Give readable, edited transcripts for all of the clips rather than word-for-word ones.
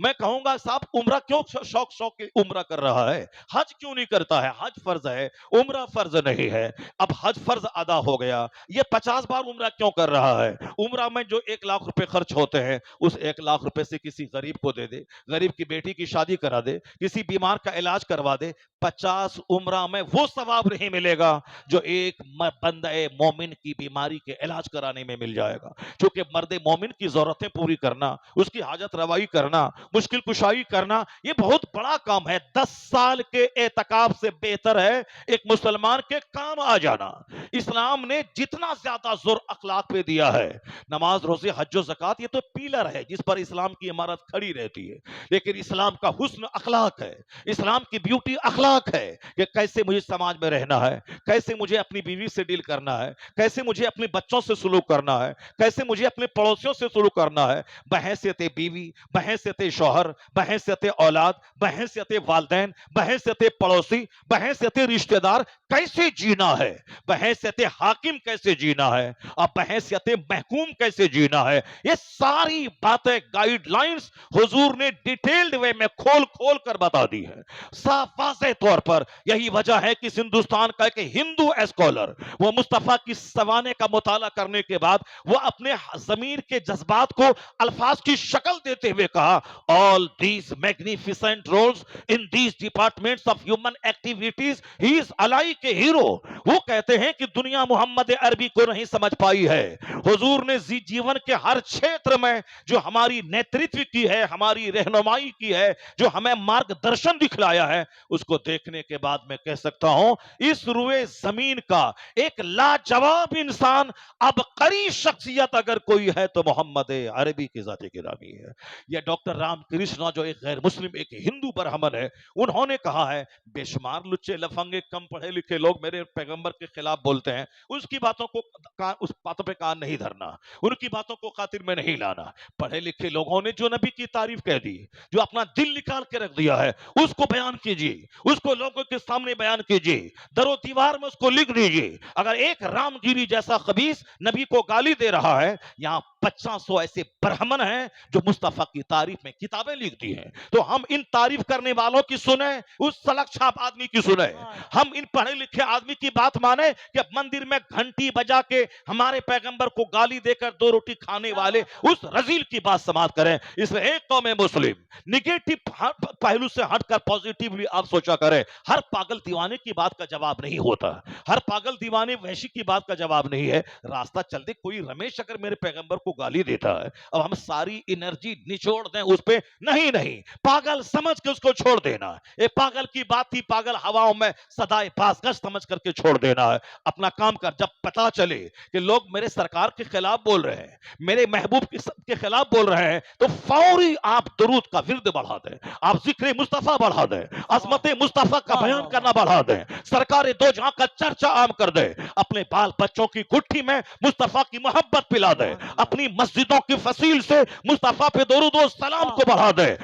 میں کہوں گا صاحب عمرہ کیوں شوق شوق کی عمرہ کر رہا ہے؟ حج کیوں نہیں کرتا ہے؟ حج فرض ہے، عمرہ فرض نہیں ہے۔ اب حج فرض ادا ہو گیا، یہ 50 بار عمرہ کیوں کر رہا ہے؟ عمرہ میں جو 1 لاکھ روپے خرچ ہوتے ہیں، اس 1 لاکھ روپے سے کسی غریب کو دے دے، غریب کی بیٹی کی شادی کرا دے، کسی بیمار کا علاج کروا دے، 50 عمرہ میں وہ ثواب نہیں ملے گا جو ایک بندہ مومن کی بیماری کے علاج کرانے میں مل جائے گا۔ چونکہ مرد مومن کی ضرورتیں پوری کرنا، اس کی حاجت روائی کرنا، مشکل کشائی کرنا، یہ بہت بڑا کام ہے۔ 10 سال کے اعتکاف سے بہتر ہے ایک مسلمان کے کام آ جانا۔ اسلام نے جتنا زیادہ زور اخلاق پہ دیا ہے، نماز روزے حج و زکات یہ تو پیلر ہے جس پر اسلام کی عمارت کھڑی رہتی ہے، لیکن اسلام کا حسن اخلاق ہے، اسلام کی بیوٹی اخلاق ہے کہ کیسے مجھے سماج میں رہنا ہے، کیسے مجھے اپنی بیوی سے ڈیل کرنا ہے، کیسے مجھے اپنے بچوں سے سلوک کرنا ہے، کیسے مجھے اپنے پڑوسیوں سے سلوک کرنا ہے، بحیثیت بیوی، بحیثیت شوہر، بحیثیت اولاد، بحیثیت والدین، بحیثیت پڑوسی، بحیثیت رشتہ دار کیسے جینا ہے، بحیثیت حاکم کیسے جینا ہے، اور بحیثیت محکوم کیسے جینا ہے، یہ ساری باتیں گائیڈ لائنز حضور نے ڈیٹیلڈ وے میں کھول کھول کر بتا دی ہے، صاف واضح طور پر۔ یہی وجہ ہے کہ ہندوستان کا ایک ہندو اسکالر، وہ مصطفیٰ کی سوانے کا مطالعہ کرنے کے بعد وہ اپنے ضمیر کے جذبات کو الفاظ کی شکل دیتے ہوئے کہا all these magnificent roles in these departments of human activities he is alike a hero۔ وہ کہتے ہیں کہ دنیا محمد عربی کو نہیں سمجھ پائی ہے، حضور نے جیون کے ہر چھیتر میں جو ہماری نیترتو کی ہے، ہماری رہنمائی کی ہے، جو ہمیں مارگ درشن دکھلایا ہے، اس کو دیکھنے کے بعد میں کہہ سکتا ہوں اس روئے زمین کا ایک لاجواب انسان، عبقری شخصیت اگر کوئی ہے تو محمد عربی کی ذات گرامی ہے۔ یہ ڈاکٹر رام کرشنا جو ایک غیر مسلم ایک ہندو برہمن ہے، انہوں نے کہا ہے بے شمار لچے لفنگے کم پڑھے لکھے لوگ میرے پیغمبر کے خلاف بولتے ہیں، اس کی باتوں کو اس باتوں پہ کان نہیں دھرنا، ان کی باتوں کو خاطر میں نہیں لانا۔ پڑھے لکھے لوگوں نے جو نبی کی تعریف کہہ دی، جو اپنا دل نکال کے رکھ دیا ہے، اس کو بیان کیجیے، اس کو لوگوں کے سامنے بیان کیجیے، در و دیوار میں اس کو لکھ دیجیے۔ اگر ایک رام گیری جیسا خبیث نبی کو گالی دے رہا ہے، یہاں 500 ایسے برہمن ہیں جو مصطفیٰ کی تعریف میں کتابیں لکھ دی ہیں، تو ہم ان تعریف کرنے والوں کی سنیں، اس سلک چھاپ آدمی کی سنیں، ہم ان پڑھے لکھے آدمی کی بات مانیں کہ مندر میں گھنٹی بجا کے ہمارے پیغمبر کو گالی دے کر 2 روٹی کھانے والے اس رذیل کی بات سماعت کریں۔ اس میں ایک قوم مسلم نگیٹو پہلو سے ہٹ کر پازیٹیولی آپ سوچا کریں، ہر پاگل دیوانے کی بات کا جواب نہیں ہوتا، ہر پاگل دیوانے وحشی کی بات کا جواب نہیں ہے۔ راستہ چل دے کوئی رمیش اگر میرے پیغمبر کو گالی دیتا ہے، اب ہم ساری انرجی نچوڑ دیں اس پہ؟ نہیں، پاگل سمجھ کے اس کو چھوڑ دینا ہے، پاگل کی بات تھی، پاگل ہواؤں میں صدائے بازگشت سمجھ کر کے چھوڑ دینا ہے۔ اپنا کام کر، جب پتا چلے کہ لوگ میرے سرکار کے خلاف بول رہے ہیں، میرے محبوب کے خلاف بول رہے ہیں، تو فوری آپ درود کا ورد بڑھا دیں، آپ ذکر مصطفیٰ بڑھا دیں، عظمت مصطفیٰ کا بیان کرنا بڑھا دیں، سرکار دو جہاں کا چرچا عام کر دیں، اپنے بال بچوں کی گٹھی میں مصطفیٰ کی محبت پلا دیں، اپنی مسجدوں کی فصیل سے مصطفیٰ پہ درود و سلام کو بڑھا دیں۔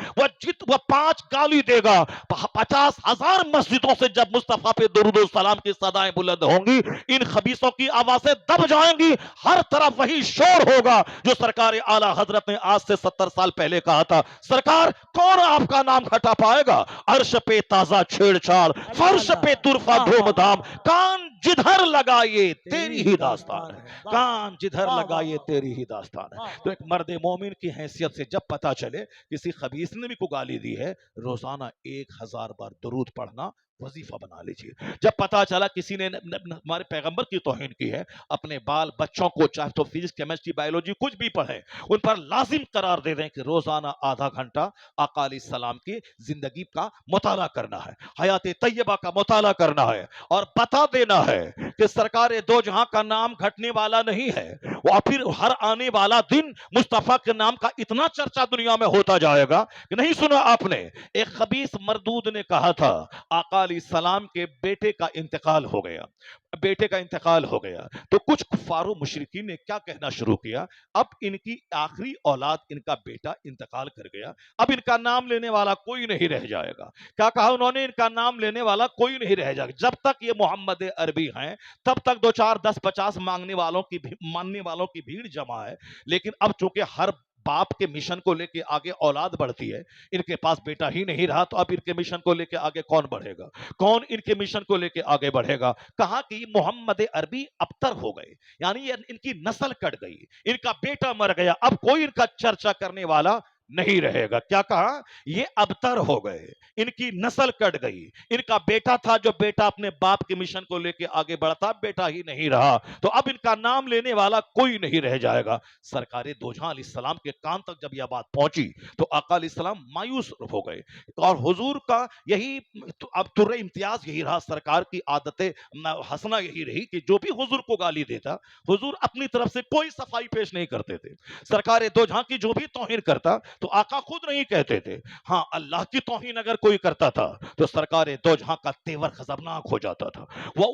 وہ 5 گالی دے گا، 50,000 مسجدوں سے جب مصطفیٰ پہ درود و سلام کی صدائیں بلند ہوں گی، ان خبیثوں کی آوازیں دب جائیں گی، ہر طرف وہی شور ہوگا جو سرکار اعلیٰ حضرت نے آج سے 70 سال پہلے کہا تھا۔ سرکار کون آپ کا نام گھٹا پائے گا؟ عرش پہ تازہ چھیڑ چھاڑ، فرش پہ طرفہ دھوم دھام، کان جدھر لگائیے تیری ہی داستان ہے، کان جدھر لگائیے تیری ہی داستان ہے۔ تو ایک مرد مومن کی حیثیت سے جب پتا چلے کسی خبیث نے بھی کو گالی دی ہے، روزانہ 1000 بار درود پڑھنا وظیفہ بنا لیجئے۔ جب پتا چلا کسی نے ہمارے پیغمبر کی توہین کی ہے، اپنے بال بچوں کو چاہے تو فزکس کیمسٹری بایولوجی کچھ بھی پڑھیں، ان پر لازم قرار دے دیں کہ روزانہ آدھا گھنٹہ آقا علیہ السلام کی زندگی کا مطالعہ کرنا ہے، حیات طیبہ کا مطالعہ کرنا ہے، اور بتا دینا ہے کہ سرکار دو جہاں کا نام گھٹنے والا نہیں ہے، اور پھر ہر آنے والا دن مصطفیٰ کے نام کا اتنا چرچا دنیا میں ہوتا جائے گا کہ نہیں سنا آپ نے؟ ایک خبیث مردود نے کہا تھا آقا علیہ السلام کے بیٹے کا انتقال ہو گیا، تو کچھ کفار و مشرکین نے کیا کہنا شروع کیا، اب ان کی آخری اولاد ان کا بیٹا انتقال کر گیا، اب ان کا نام لینے والا کوئی نہیں رہ جائے گا۔ کیا کہا انہوں نے؟ ان کا نام لینے والا کوئی نہیں رہ جائے گا، جب تک یہ محمد عربی ہیں تب تک 2 4 10 50 ماننے والوں کی بھیڑ جمع ہے، لیکن اب چونکہ ہر बाप के मिशन को लेके आगे औलाद बढ़ती है, इनके पास बेटा ही नहीं रहा तो अब इनके मिशन को लेके आगे कौन बढ़ेगा, कौन इनके मिशन को लेके आगे बढ़ेगा। कहा कि मोहम्मद अरबी अबतर हो गए, यानी ये इनकी नस्ल कट गई, इनका बेटा मर गया, अब कोई इनका चर्चा करने वाला नहीं रहेगा। क्या कहा, ये अबतर हो गए, इनकी नस्ल कट गई, इनका बेटा था जो बेटा अपने बाप के मिशन को लेके आगे बढ़ता, बेटा ही नहीं रहा, तो अब इनका नाम लेने वाला कोई नहीं रह जाएगा। सरकारे दो जहां अलैहिस्सलाम के कान तक जब यह बात पहुंची तो आका अलैहिस्सलाम मायूस हो गए। और हुजूर का यही अब तुर्रे इम्तियाज यही रहा, सरकार की आदतें हंसना यही रही कि जो भी हुजूर को गाली देता, हुजूर अपनी तरफ से कोई सफाई पेश नहीं करते थे। सरकारे दो जहां की जो भी तौहीन करता तो आका खुद नहीं कहते थे, हाँ अल्लाह की तौहीन अगर कोई करता था तो सरकार दो जहां का तेवर खजरनाक हो जाता था, वो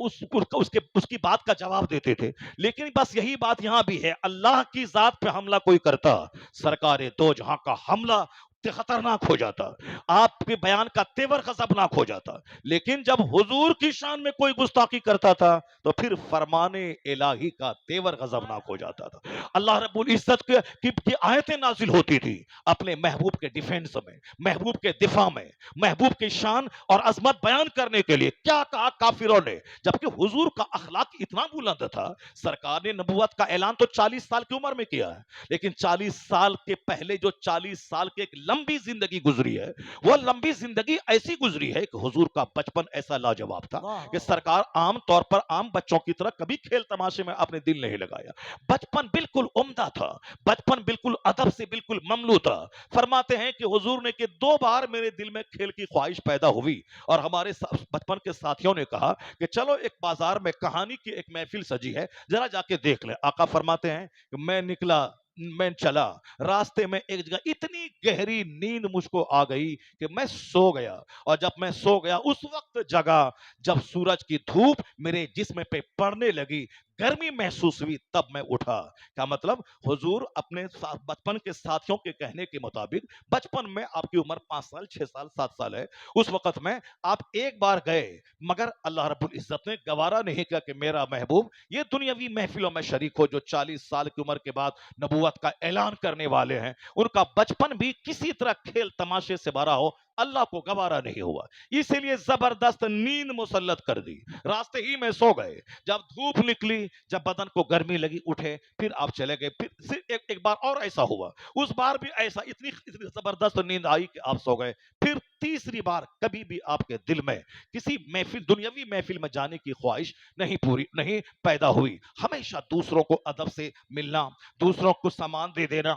उसकी बात का जवाब देते थे। लेकिन बस यही बात यहां भी है, अल्लाह की जात पे हमला कोई करता, सरकार दो जहां का हमला खतरनाक हो जाता, आपके बयान का तेवर खतरनाक हो जाता। लेकिन जब हुजूर की शान में कोई गुस्ताखी करता था तो फिर फरमाने इलाही का तेवर गजबनाक हो जाता था। अल्लाह रब्बुल इज्जत की आयतें नाजिल होती थी अपने महबूब के डिफेंस में, महबूब के दिफा में, महबूब की शान और अजमत बयान करने के लिए। क्या कहा काफिरों ने, जबकि हुजूर का अखलाक इतना बुलंद था, सरकार ने नबूवत का ऐलान तो 40 साल की उम्र में किया है, लेकिन 40 साल के पहले जो 40 साल की एक लंबी जिंदगी गुजरी है, वह लंबी जिंदगी ऐसी गुजरी है कि हुजूर का बचपन ऐसा लाजवाब था कि सरकार आम तौर पर आम बच्चों की तरह कभी खेल तमाशे में अपने दिल नहीं लगाया। बचपन बिल्कुल उम्दा था, बचपन बिल्कुल अदब से बिल्कुल ममलू था। फरमाते हैं कि हुजूर ने कि 2 बार मेरे दिल में खेल की ख्वाहिश पैदा हुई और हमारे बचपन के साथियों ने कहा कि चलो एक बाजार में कहानी की एक महफिल सजी है, जरा जाके देख ले। आका फरमाते हैं कि मैं चला, रास्ते में एक जगह इतनी गहरी नींद मुझको आ गई कि मैं सो गया, और जब मैं सो गया उस वक्त जगा जब सूरज की धूप मेरे जिस्म पे पड़ने लगी, गर्मी महसूस हुई, तब मैं उठा। क्या मतलब, हुजूर अपने बचपन के साथियों के कहने के मुताबिक, बचपन में आपकी उम्र 5 साल 6 साल 7 साल है, उस वक्त में आप एक बार गए, मगर अल्लाह रब्बुल इज्जत ने गवारा नहीं किया कि मेरा महबूब ये दुनियावी महफिलों में शरीक हो जो 40 साल की उम्र के बाद नबूवत का ऐलान करने वाले हैं, उनका बचपन भी किसी तरह खेल तमाशे से भरा हो, अल्लाह को गवारा नहीं हुआ। इसीलिए जबरदस्त नींद मुसल्लत कर दी, रास्ते ही में सो गए। जब धूप निकली, जब बदन को गर्मी लगी, उठे, फिर आप चले गए। फिर एक बार और ऐसा हुआ, उस बार भी ऐसा, इतनी जबरदस्त नींद आई कि आप सो गए। फिर तीसरी बार कभी भी आपके दिल में किसी महफिल, दुनियावी महफिल में जाने की ख्वाहिश नहीं पैदा हुई। हमेशा दूसरों को अदब से मिलना, दूसरों को सामान दे देना,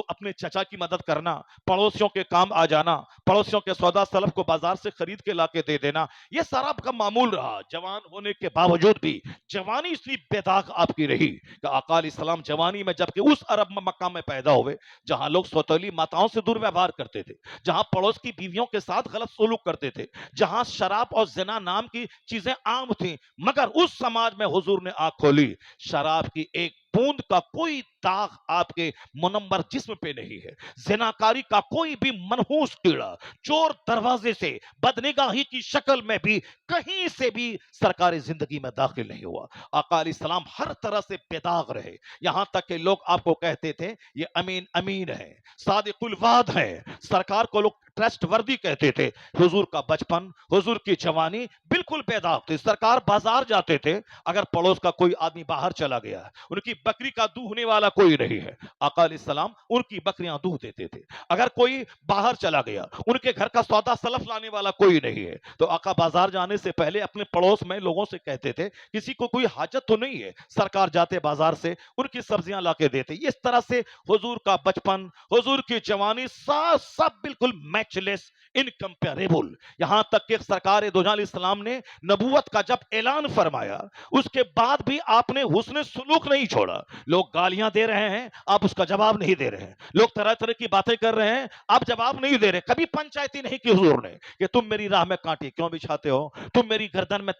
अपने चचा की मदद करना, पड़ोसियों के काम आ जाना, पड़ोसियों के सौदा सलफ को बाजार से खरीद के लाके दे देना, यह सारा आपका मामूल रहा। जवान होने के बावजूद भी जवानी इतनी बेदाग आपकी रही कि आका अलैहिस्सलाम जवानी में, जबकि उस अरब मक्का में पैदा हुए जहां लोग सौतेली माताओं से दुर्व्यवहार करते थे, जहां पड़ोस की बीवियों के साथ गलत सलूक करते थे, जहां शराब और ज़िना नाम की चीजें आम थी, मगर उस समाज में हुजूर ने आंख खोली, शराब की एक बूंद का कोई दाग आपके मुनम्बर जिस्म पे नहीं है, जिनाकारी का कोई भी मनहूस कीड़ा चोर दरवाजे से बदनिगाही की शक्ल में भी कहीं से भी सरकारी जिंदगी में दाखिल नहीं हुआ। आका अलैहिस्सलाम हर तरह से बेदाग रहे, यहां तक कि लोग आपको कहते थे ये अमीन अमीन है, सादिकुल वाद है, सरकार को लोग ट्रस्ट वर्दी कहते थे। हुजूर का बचपन, हुजूर की जवानी बिल्कुल बेदाग थी। सरकार बाजार जाते थे, अगर पड़ोस का कोई आदमी बाहर चला गया, उनकी बकरी का दूहने वाला कोई नहीं है, आका अलैहिस्सलाम उनकी बकरियां दूह देते थे। अगर कोई बाहर चला गया, उनके घर का सौदा सलफ लाने वाला कोई नहीं है, तो आका बाजार जाने से पहले अपने पड़ोस में लोगों से कहते थे किसी को कोई हाजत तो नहीं है, सरकार जाते बाजार से उनकी सब्जियां लाके देते। इस तरह से हुजूर का बचपन, हुजूर की जवानी सब बिल्कुल मैचलेस, इनकंपेरेबल। यहां तक कि सरकार दो जहां अलैहिस्सलाम ने नबूवत का जब ऐलान फरमाया, उसके बाद भी आपने हुस्न सुलूक नहीं छोड़ा। लोग गालियां दे रहे हैं, आप उसका जवाब नहीं दे रहे हैं, लोग तरह तरह की बातें कर रहे हैं, आप जवाब नहीं दे रहे। कभी पंचायती नहीं की हुजूर ने कि तुम मेरी राह में कांटे क्यों बिछाते हो, तुम मेरी गर्दन में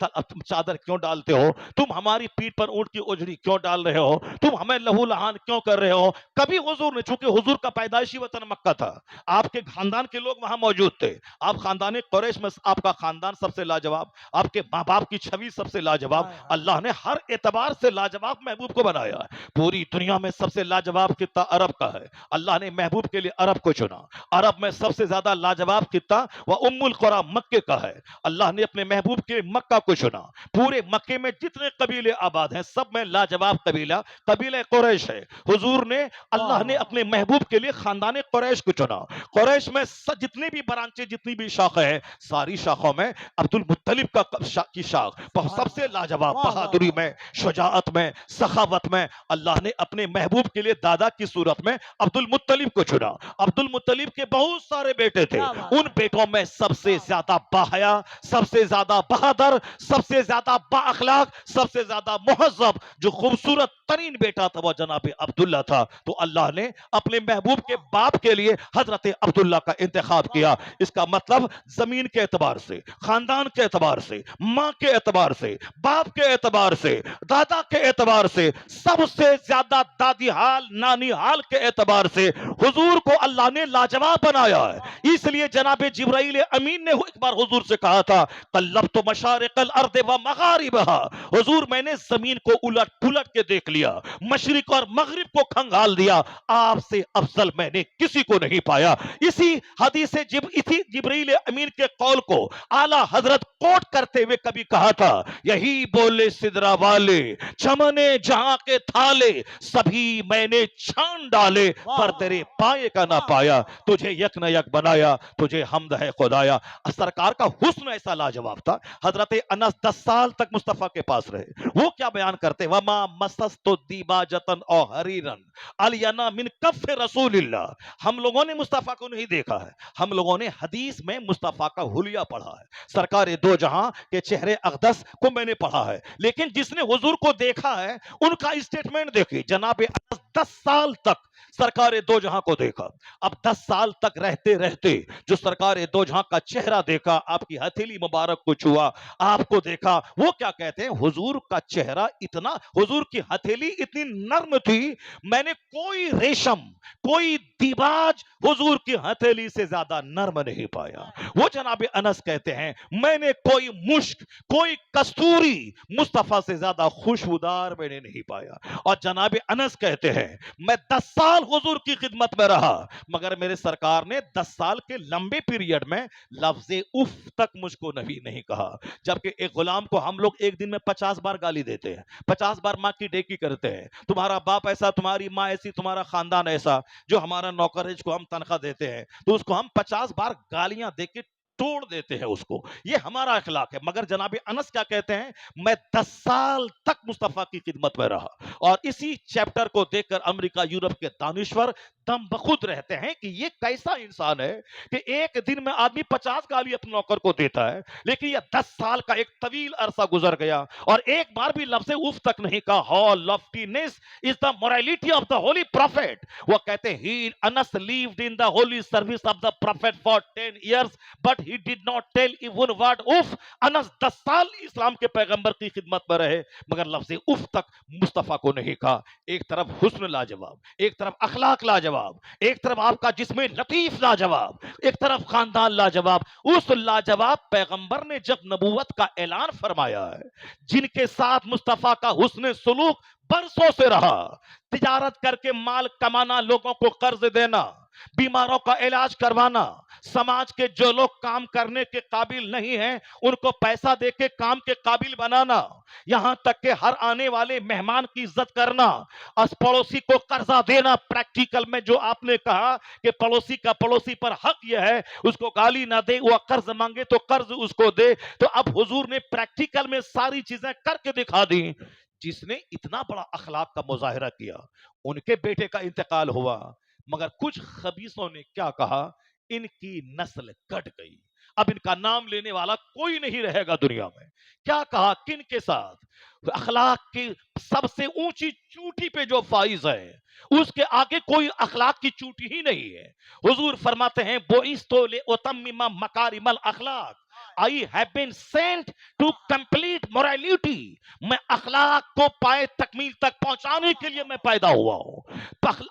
चादर क्यों डालते हो, तुम हमारी पीठ पर ऊंट की ओझड़ी क्यों डाल रहे हो, तुम हमें लहू लहान क्यों कर रहे हो। कभी हुजूर ने, चूंकि हुजूर का पैदाइशी वतन मक्का था, आपके खानदान के लोग लोग वहां मौजूद थे। आप खानदान कुरैश में आपका खानदान सबसे लाजवाब, आपके माँ बाप की छवि सबसे लाजवाब, अल्लाह ने हर एतबार से लाजवाब महबूब को बनाया है। पूरी दुनिया में सबसे लाजवाब खित्ता अरब का है, अल्लाह ने महबूब के लिए अरब को चुना। अरब में सबसे ज्यादा लाजवाब खित्ता वह उम्मुल कुरा मक्के का है, अल्लाह ने अपने महबूब के लिए मक्का को चुना। पूरे मक्के में जितने कबीले आबाद हैं सब में लाजवाब कबीला कबीला कुरैश है। हुजूर ने अल्लाह ने अपने महबूब के लिए खानदान कुरैश को चुना। कुरैश में जितनी भी ब्रांचें जितनी भी शाखें हैं, सारी शाखों में अब्दुल मुत्तलिब की शाख सबसे लाजवाब, बहादुरी में, शुजाअत में, सखावत में अल्लाह ने अपने महबूब के लिए दादा की सूरत में अब्दुल मुत्तलिब को चुना। अब्दुल मुत्तलिब के बहुत सारे बेटे थे, उन बेटों में सबसे ज्यादा बाहया, सबसे ज्यादा बहादुर, सबसे ज्यादा बाअखलाक, सबसे ज्यादा मुहज्जब, जो खूबसूरत तरीन बेटा था वो जनाब अब्दुल्ला था। तो अल्लाह ने अपने महबूब के बाप के लिए हजरत अब्दुल्ला का इंतखाब किया। इसका मतलब जमीन के एतबार से, खानदान के एतबार से, माँ के एतबार से, बाप के एतबार से, दादा के एतबार से, सबसे ज्यादा दादी हाल नानी हाल के एतबार से हुजूर को अल्लाह ने लाजवाब बनाया है। इसलिए जनाब जिब्राइल अमीन ने एक बार हुजूर से कहा था, कल्लब तो मशारिकल अर्द व मगारिबहा, हुजूर मैंने जमीन को उलट पुलट के देख लिया, मशरिक और मगरिब को खंगाल दिया, आपसे अफजल मैंने किसी को नहीं पाया। इसी हदीस इसी जिब्रील अमीन के कौल को आला हजरत कोट करते हुए कभी कहा था, यही बोले सिदरा वाले चमने जहां के थाले, सभी मैंने छान डाले पर तेरे पाए का ना पाया, तुझे यक न यक बनाया, तुझे हमद है खुदाया। सरकार का हुस्न ऐसा लाजवाब था। हजरत अनस 10 साल तक मुस्तफा के पास रहे। वो क्या बयान करते, वमा मसस्तो दीबाजतन और हरीरन अलियाना मिन कफ रसूलिल्लाह, हम लोगों ने मुस्तफा को नहीं देखा है, हम लोगों ने हदीस में मुस्तफा का हुलिया पढ़ा है, सरकार दो जहां के चेहरे अक़दस को मैंने पढ़ा है। लेकिन जिसने हुजूर को देखा है उनका स्टेटमेंट देखिए, जनाब 10 साल तक सरकार दो जहां को देखा। अब 10 साल तक रहते रहते जो सरकार दो जहां का चेहरा देखा, आपकी हथेली मुबारक को छुआ, आपको देखा, वो क्या कहते हैं, हुजूर का चेहरा इतना, हुजूर की हथेली इतनी नर्म थी, मैंने कोई रेशम, कोई दिबाज हुजूर की हथेली से ज्यादा नर्म नहीं पाया। वो जनाब अनस कहते हैं, मैंने कोई मुश्क, कोई कस्तूरी मुस्तफा से ज्यादा खुशबूदार मैंने नहीं पाया। और जनाब अनस कहते हैं, मैं 10 साल हुजूर की खिदमत में रहा, मगर मेरे सरकार ने 10 साल के लंबे पीरियड में लफ्ज़े उफ तक मुझको नहीं कहा। जबकि एक गुलाम को हम लोग एक दिन में 50 बार गाली देते हैं, 50 बार माँ की डेकी करते हैं, तुम्हारा बाप ऐसा, तुम्हारी माँ ऐसी, तुम्हारा खानदान ऐसा। जो हमारा नौकर है जिसको हम तनख्वाह देते हैं, तो उसको हम 50 बार गालियां देके तोड़ देते हैं उसको, ये हमारा अखलाक है। मगर जनाब अनस क्या कहते हैं, मैं 10 साल तक मुस्तफा की खिदमत में रहा। और इसी चैप्टर को देखकर अमेरिका यूरोप के दानिश्वर दम बखुद रहते हैं कि ये कैसा इंसान है कि एक दिन में आदमी 50 गाली अपने नौकर को देता है, लेकिन ये 10 साल का एक तवील अरसा गुजर गया और एक बार भी लफ्ज़ उफ तक नहीं कहा। How loftiness is the morality of the holy prophet. वो कहते हैं, he once lived in the holy service of the prophet for 10 years but he did not tell even word उफ। अनस 10 साल इस्लाम के पैगंबर की खिदमत में रहे, मगर लफ्ज़ उफ तक मुस्तफा को नहीं कहा। एक तरफ हुस्न लाजवाब, एक तरफ अखलाक लाजवाब, एक तरफ आपका जिस्म लतीफ लाजवाब, एक तरफ खानदान लाजवाब। उस लाजवाब पैगंबर ने जब नबूवत का ऐलान फरमाया है, जिनके साथ मुस्तफा का हुस्न सुलूक बरसों से रहा, तिजारत करके माल कमाना, लोगों को कर्ज देना, बीमारों का इलाज करवाना, समाज के जो लोग काम करने के काबिल नहीं हैं उनको पैसा देके काम के काबिल बनाना, यहां तक कि हर आने वाले मेहमान की इज्जत करना, पड़ोसी को कर्जा देना। प्रैक्टिकल में जो आपने कहा कि पड़ोसी का पड़ोसी पर हक यह है उसको गाली ना दे, वह कर्ज मांगे तो कर्ज उसको दे। तो अब हुजूर ने प्रैक्टिकल में सारी चीजें करके दिखा दी। जिसने इतना बड़ा अखलाक का मुजाहिरा किया, उनके बेटे का इंतकाल हुआ, मगर कुछ खबीसों ने क्या कहा, इनकी नस्ल कट गई, अब इनका नाम लेने वाला कोई नहीं रहेगा दुनिया में। क्या कहा, किन के साथ, अखलाक की सबसे ऊंची चोटी पे जो फाइज है उसके आगे कोई अखलाक की चोटी ही नहीं है। हुजूर फरमाते हैं, बोइस तो ले उतम्मिमा मकारिमल अखलाक, I have been sent to complete morality. میں اخلاق کو پائے تکمیل تک پہنچانے کے لیے میں پیدا ہوا ہوں.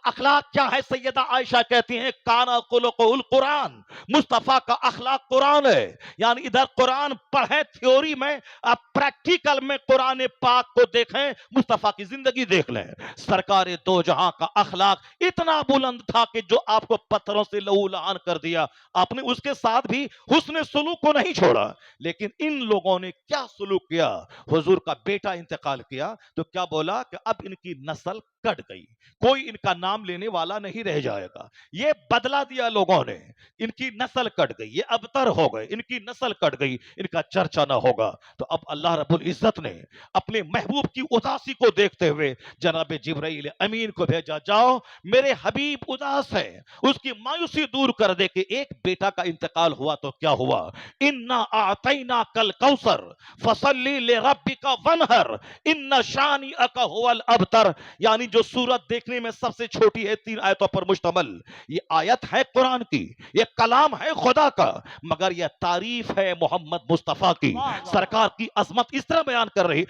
اخلاق کیا ہے؟ سیدہ عائشہ کہتی ہیں کانا خلقہ القرآن، مصطفیٰ کا اخلاق قرآن ہے. یعنی ادھر قرآن پڑھیں تھیوری میں، اب پریکٹیکل میں قرآن پاک کو دیکھیں، مصطفیٰ کی زندگی دیکھ لیں. سرکار دو جہاں کا اخلاق اتنا بلند تھا کہ جو آپ کو پتھروں سے لہو لہان کر دیا، آپ نے اس کے ساتھ بھی حسن سلوک کو نہیں چھوڑا. لیکن ان لوگوں نے کیا سلوک کیا؟ حضور کا بیٹا انتقال کیا تو کیا بولا کہ اب ان کی نسل کٹ گئی، کوئی ان کا نام لینے والا نہیں رہ جائے گا. یہ بدلہ دیا لوگوں نے، ان کی نسل کٹ گئی، یہ ابتر ہو گئے، ان کی نسل کٹ گئی، ان کا چرچا نہ ہوگا. تو اب اللہ رب العزت نے اپنے محبوب کی اداسی کو دیکھتے ہوئے جناب جبرائیل امین کو بھیجا، جاؤ میرے حبیب اداس ہے، اس کی مایوسی دور کر دے. کہ ایک بیٹا کا انتقال ہوا تو کیا ہوا؟ انا اعطیناک الکوثر فصلی لربک وانحر ان شانئک هو الابتر. یعنی جو سورت دیکھنے میں سب سے چھوٹی ہے، 3 آیتوں پر مشتمل، یہ آیت ہے قرآن کی، یہ کلام ہے خدا کا، مگر یہ تعریف ہے محمد مصطفیٰ کی. سرکار کی عظمت اس طرح بیان کر رہی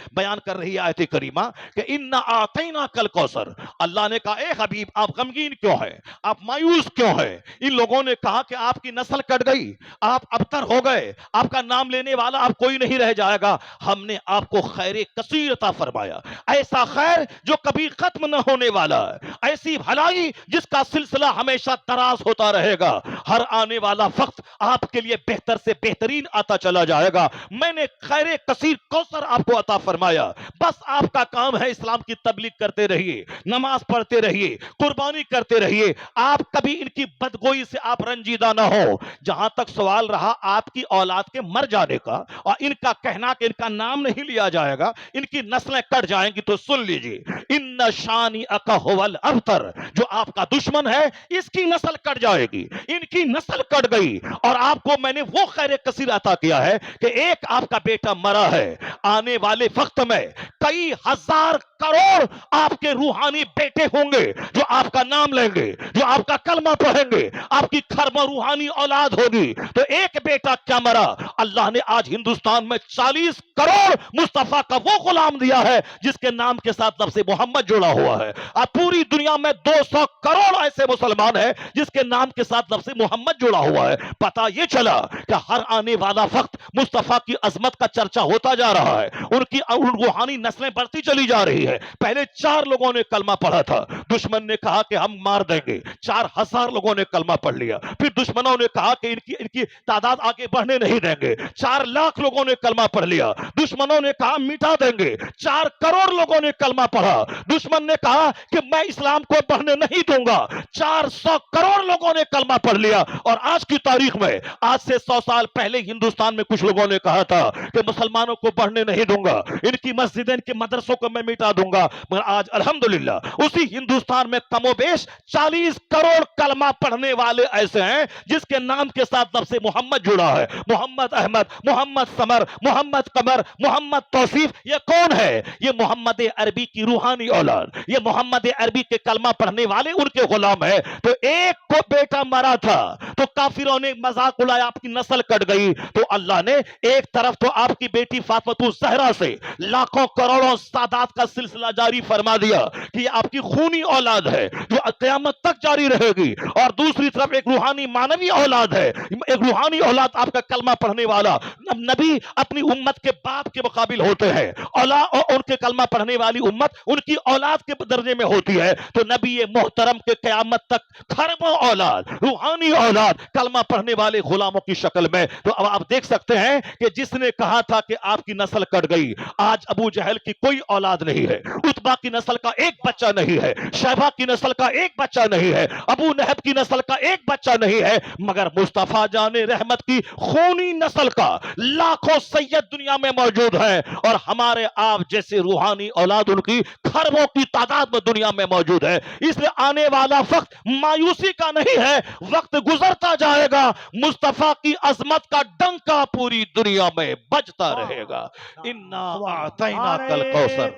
ہے آیت کریمہ کہ انا اعطیناک الکوثر. اللہ نے کہا اے حبیب آپ غمگین کیوں ہے، آپ مایوس کیوں ہے؟ ان لوگوں نے کہا کہ آپ کی نسل کٹ گئی، آپ ابتر ہو گئے، آپ کا نام لینے والا اب کوئی نہیں رہ جائے گا. ہم نے آپ کو خیر کثیر عطا فرمایا، ایسا خیر جو کبھی ختم نہ ہونے والا ہے، ایسی بھلائی جس کا سلسلہ ہمیشہ دراز ہوتا رہے گا. ہر آنے والا وقت آپ کے لیے بہتر سے بہترین آتا چلا جائے گا. میں نے خیر کثیر کوثر آپ کو عطا فرمایا. بس آپ کا کام ہے اسلام کی تبلیغ کرتے رہیے، نماز پڑھتے رہیے، قربانی کرتے رہیے. آپ کبھی ان کی بدگوئی سے آپ رنجیدہ نہ ہو. جہاں تک سوال رہا آپ کی اولاد کے مر جانے کا اور ان کا کہنا کہ ان کا نام نہیں لیا جائے گا، ان کی نسلیں کٹ جائیں گی، تو سن لیجئے ان شانئک هو الابتر. جو آپ کا دشمن ہے اس کی نسل کٹ جائے گی، ان کی نسل کٹ گئی. اور آپ کو میں نے وہ خیر کثیر عطا کیا ہے کہ ایک آپ کا بیٹا مرا ہے، آنے والے وقت میں کئی ہزار کروڑ آپ کے روحانی بیٹے ہوں گے جو آپ کا نام لیں گے، جو آپ کا کلمہ پڑھیں گے، آپ کی خرم روحانی اولاد ہوگی. تو ایک بیٹا کیا مرا، اللہ نے آج ہندوستان میں 40 کروڑ مصطفیٰ کا وہ غلام دیا ہے جس کے نام کے ساتھ لفظ محمد جڑا ہوا ہے. اب پوری دنیا میں 200 کروڑ ایسے مسلمان ہیں جس کے نام کے ساتھ لفظ محمد جڑا ہوا ہے. پتہ یہ چلا کہ ہر آنے والا وقت مصطفیٰ کی عظمت کا چرچا ہوتا جا رہا ہے، ان کی روحانی نسلیں بڑھتی چلی جا رہی ہے. پہلے 4 لوگوں نے کلمہ پڑھا تھا، دشمن نے کہا کہ ہم مار دیں گے، 4000 لوگوں نے کلمہ پڑھ لیا. پھر دشمنوں نے کہا کہ ان کی تعداد آگے بڑھنے نہیں دیں گے، 4 لاکھ لوگوں نے کلمہ پڑھ لیا. دشمنوں نے کہا مٹا دیں گے، 4 کروڑ لوگوں نے کلمہ پڑھا. دشمن نے کہا کہ میں اسلام کو بڑھنے نہیں دوں گا، 400 کروڑ لوگوں نے کلمہ پڑھ لیا. اور آج کی تاریخ میں، آج سے 100 سال پہلے ہندوستان میں کچھ لوگوں نے کہا تھا کہ مسلمانوں کو بڑھنے نہیں دوں گا، ان کی مسجدیں ان کے مدرسوں کو میں مٹا دوں گا. مگر آج الحمدللہ اسی ہندوستان میں کم و بیش 40 کروڑ کلمہ پڑھنے والے ایسے ہیں جس کے نام کے ساتھ لفظ محمد جڑا ہے. محمد احمد، محمد سمر، محمد قمر، محمد توصیف. یہ کون ہے؟ یہ محمد عربی کی روحانی اولاد، یہ محمد عربی کے کلمہ پڑھنے والے ان کے غلام ہے. تو ایک کو بیٹا مرا تھا تو کافروں نے مذاق اڑایا آپ کی نسل کٹ گئی. تو اللہ نے ایک طرف تو آپ کی بیٹی فاطمہ الزہرا سے لاکھوں کروڑوں سادات کا سلسلہ جاری فرما دیا کہ یہ آپ کی خونی اولاد ہے جو قیامت تک جاری رہے گی، اور دوسری طرف ایک روحانی مانوی اولاد ہے، ایک روحانی اولاد آپ کا کلمہ پڑھنے والا. نبی اپنی امت کے باپ کے مقابل ہوتے ہیں، اولاد ان کے کلمہ پڑھنے والی امت ان کی اولاد کے درجے میں ہوتی ہے. تو نبی محترم کے قیامت تک خربوں اولاد، روحانی اولاد کلمہ پڑھنے والے غلاموں کی شکل میں. تو اب آپ دیکھ سکتے ہیں کہ جس نے کہا تھا کہ آپ کی نسل کٹ گئی، آج ابو جہل کی کوئی اولاد نہیں ہے، عتبہ کی نسل کا ایک بچہ نہیں ہے، شیبہ کی نسل کا ایک بچہ نہیں ہے، ابو لہب کی نسل کا ایک بچہ نہیں ہے، مگر مصطفیٰ جان رحمت کی خونی نسل کا لاکھوں سید دنیا میں موجود ہیں. اور ہمارے آپ جیسے روحانی اولاد ان کی خربوں کی تعداد میں دنیا میں موجود ہے. اس لیے آنے والا وقت مایوسی کا نہیں ہے، وقت گزرتا جائے گا، مصطفیٰ کی عظمت کا ڈنکا پوری دنیا میں بجتا رہے گا. انا اعطیناک الکوثر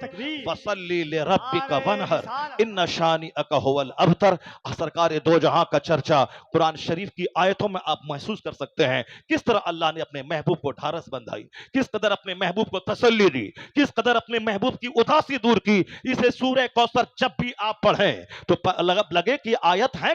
فصلی لربک وانحر ان شانئک هو الابتر. سرکار دو جہاں کا چرچا قرآن شریف کی آیتوں میں آپ محسوس کر سکتے ہیں کس طرح اللہ نے اپنے محبوب کو ڈھارس بندھائی، کس قدر اپنے محبوب کو تسلی دی، کس قدر اپنے محبوب کی اداسی دور کی. اسے سورہ کوثر جب بھی آپ پڑھیں تو لگے کہ آیت ہے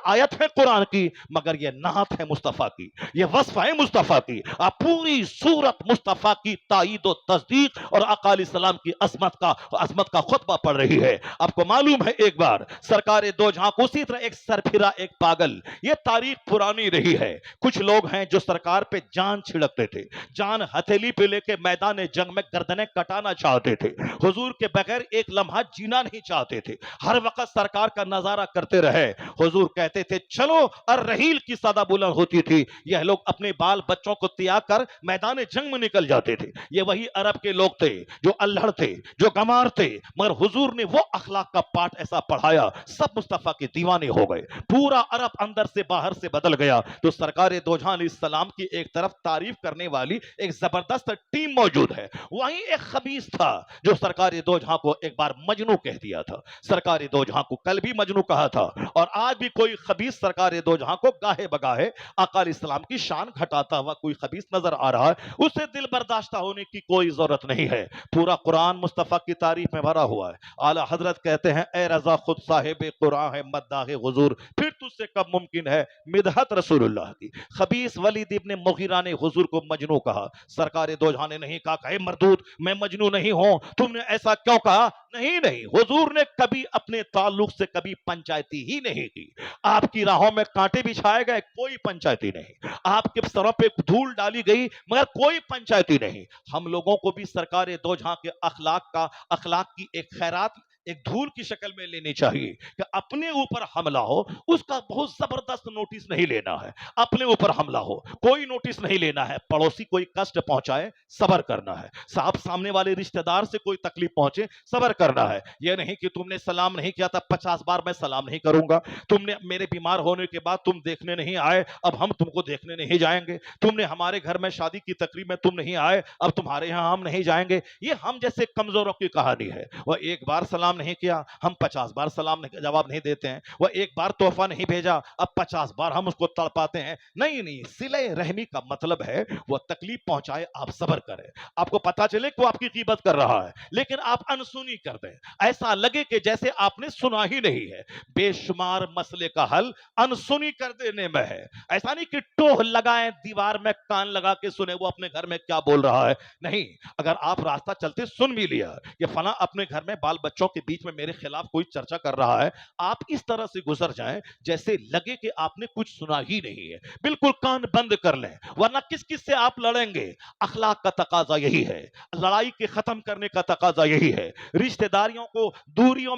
آیت ہے قرآن کی، مگر یہ نعت ہے مصطفیٰ کی، یہ وصف ہے مصطفیٰ کی. آپ پوری سورت مصطفیٰ کی تائید و تصدیق اور آقا علیہ السلام کی عظمت کا خطبہ پڑھ رہی ہے. آپ کو معلوم ہے ایک بار سرکار دو جہاں کو اسی طرح ایک سرپھرا ایک پاگل، یہ تاریخ پرانی رہی ہے. کچھ لوگ ہیں جو سرکار پہ جان چھڑکتے تھے، جان ہتھیلی پہ لے کے میدان جنگ میں گردنیں کٹانا چاہتے تھے، حضور کے بغیر ایک لمحہ جینا نہیں چاہتے تھے، ہر وقت سرکار کا نظارہ کرتے رہے. حضور کہتے تھے چلو، الرحیل کی صدا بلند ہوتی تھی، یہ لوگ اپنے بال بچوں کو تیاگ کر میدان جنگ میں نکل جاتے تھے. یہ وہی عرب کے لوگ تھے جو الہڑ تھے، جو گمار تھے، مگر حضور نے وہ اخلاق کا پاٹ ایسا پڑھایا، سب مصطفیٰ کے دیوانے ہو گئے. پورا عرب اندر سے باہر سے بدل گیا. تو سرکار دو جہاں علیہ السلام کی ایک طرف تعریف کرنے والی ایک زبردست ٹیم موجود ہے، وہیں ایک خبیث تھا جو سرکار دو جہاں کو ایک بار مجنو کہہ دیا تھا. سرکار دو جہاں کو کل بھی مجنو کہا تھا، اور آج بھی کوئی خبیث سرکار دو جہاں کو گاہے بگاہے آقا علیہ السلام کی شان گھٹاتا ہوا کوئی خبیث نظر آ رہا ہے، اسے دل برداشتہ ہونے کی کوئی ضرورت نہیں ہے. پورا قرآن مصطفیٰ کی تعریف میں بھرا ہوا ہے. اعلی حضرت کہتے ہیں اے رضا خود صاحب قرآن ہے مداح حضور، پھر تجھ سے کب ممکن ہے مدحت رسول اللہ کی. خبیث ولید ابن مغیرہ نے حضور کو مجنو کہا. سرکار دو جہاں نے نہیں کہا کہ اے مردود میں مجنو نہیں ہوں، تم نے ایسا کیوں کہا؟ نہیں، حضور نے کبھی اپنے تعلق سے کبھی پنچایتی ہی نہیں کی. آپ کی راہوں میں کانٹے بچھائے گئے، کوئی پنچایتی نہیں. آپ کے سروں پہ دھول ڈالی گئی، مگر کوئی پنچایتی نہیں. ہم لوگوں کو بھی سرکار دو جہاں کے اخلاق کی ایک خیرات ایک دھول کی شکل میں لینی چاہیے کہ اپنے اوپر حملہ ہو اس کا بہت زبردست نوٹس نہیں لینا ہے. اپنے اوپر حملہ ہو کوئی نوٹس نہیں لینا ہے. پڑوسی کوئی کشٹ پہنچائے صبر کرنا ہے. صاحب سامنے والے رشتہ دار سے کوئی تکلیف پہنچے صبر کرنا ہے. یہ نہیں کہ تم نے سلام نہیں کیا تھا 50 بار میں سلام نہیں کروں گا. تم نے میرے بیمار ہونے کے بعد تم دیکھنے نہیں آئے، اب ہم تم کو دیکھنے نہیں جائیں گے. تم نے ہمارے گھر میں شادی کی تقریب میں تم نہیں آئے، اب تمہارے یہاں ہم نہیں جائیں گے. یہ ہم جیسے کمزوروں کی کہانی ہے. وہ ایک بار سلام نہیں کیا، ہم 50 بار سلام جواب نہیں دیتے ہیں. وہ ایک بار تحفہ نہیں بھیجا، اب 50 بار ہم اس کو تڑپاتے ہیں. نہیں، صلہ رحمی کا مطلب ہے وہ تکلیف پہنچائے آپ صبر کریں. آپ کو پتا چلے کہ وہ آپ کی غیبت کر رہا ہے لیکن آپ انسنی کر دیں، ایسا لگے کہ جیسے آپ نے سنا ہی نہیں ہے. بے شمار مسئلے کا حل انسنی کر دینے میں ہے. ایسا نہیں کہ ٹوہ لگائیں دیوار میں کان لگا کے سنے وہ اپنے گھر میں کیا بول رہا ہے. نہیں، اگر آپ راستہ چلتے سن بھی لیا کہ فلاں اپنے گھر میں بال بچوں کے بیچ میں میرے خلاف کوئی چرچا کر رہا ہے، آپ اس طرح سے گزر جائیں جیسے لگے کہ آپ نے کچھ سنا ہی نہیں ہے. بالکل کان بند کر لیں، ورنہ کس سے آپ لڑیں گے. اخلاق کا تقاضا یہی ہے، لڑائی کے ختم کرنے کا تقاضا یہی ہے. رشتہ داریوں کو دوریوں